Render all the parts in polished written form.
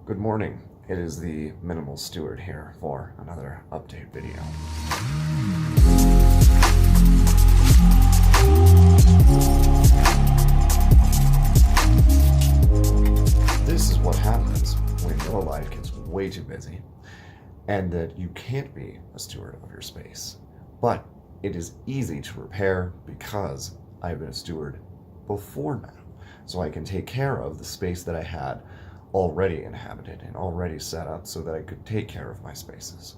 Good morning. It is the Minimal Steward here for another update video. This is what happens when your life gets way too busy and that you can't be a steward of your space. But it is easy to repair because I've been a steward before now. So I can take care of the space that I had already inhabited and already set up so that I could take care of my spaces.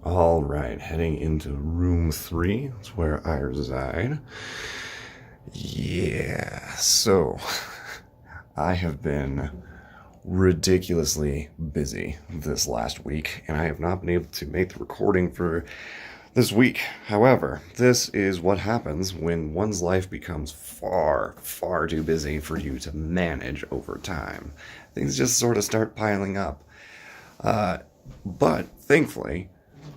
All right, heading into room 3. That's where I reside. Yeah, so I have been ridiculously busy this last week, and I have not been able to make the recording for this week. However, this is what happens when one's life becomes far, far too busy for you to manage over time. Things just sort of start piling up. But thankfully,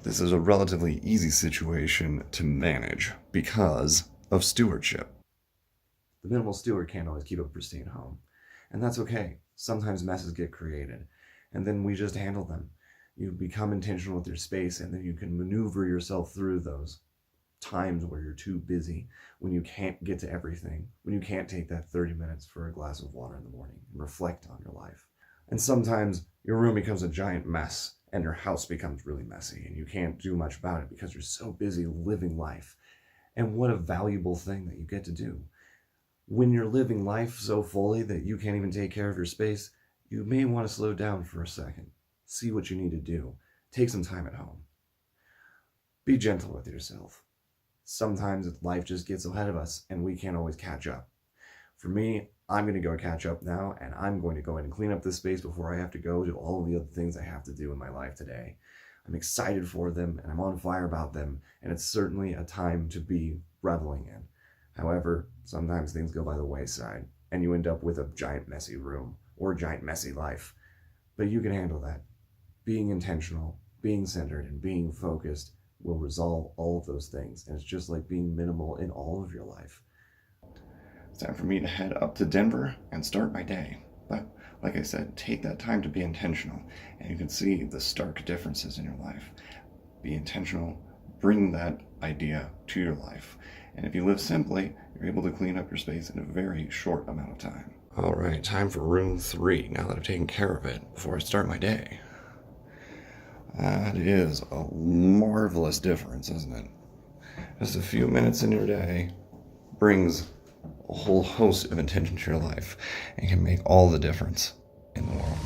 this is a relatively easy situation to manage because of stewardship. The minimal steward can't always keep a pristine home, and that's okay. Sometimes messes get created, and then we just handle them. You become intentional with your space, and then you can maneuver yourself through those times where you're too busy, when you can't get to everything, when you can't take that 30 minutes for a glass of water in the morning and reflect on your life. And sometimes your room becomes a giant mess, and your house becomes really messy, and you can't do much about it because you're so busy living life. And what a valuable thing that you get to do. When you're living life so fully that you can't even take care of your space, you may want to slow down for a second. See what you need to do. Take some time at home. Be gentle with yourself. Sometimes life just gets ahead of us and we can't always catch up. For me, I'm going to go catch up now, and I'm going to go ahead and clean up this space before I have to go to all of the other things I have to do in my life today. I'm excited for them and I'm on fire about them, and it's certainly a time to be reveling in. However, sometimes things go by the wayside and you end up with a giant messy room or a giant messy life. But you can handle that. Being intentional, being centered, and being focused will resolve all of those things. And it's just like being minimal in all of your life. It's time for me to head up to Denver and start my day. But like I said, take that time to be intentional, and you can see the stark differences in your life. Be intentional, bring that idea to your life. And if you live simply, you're able to clean up your space in a very short amount of time. All right, time for room 3, now that I've taken care of it before I start my day. That is a marvelous difference, isn't it? Just a few minutes in your day brings a whole host of intention to your life and can make all the difference in the world.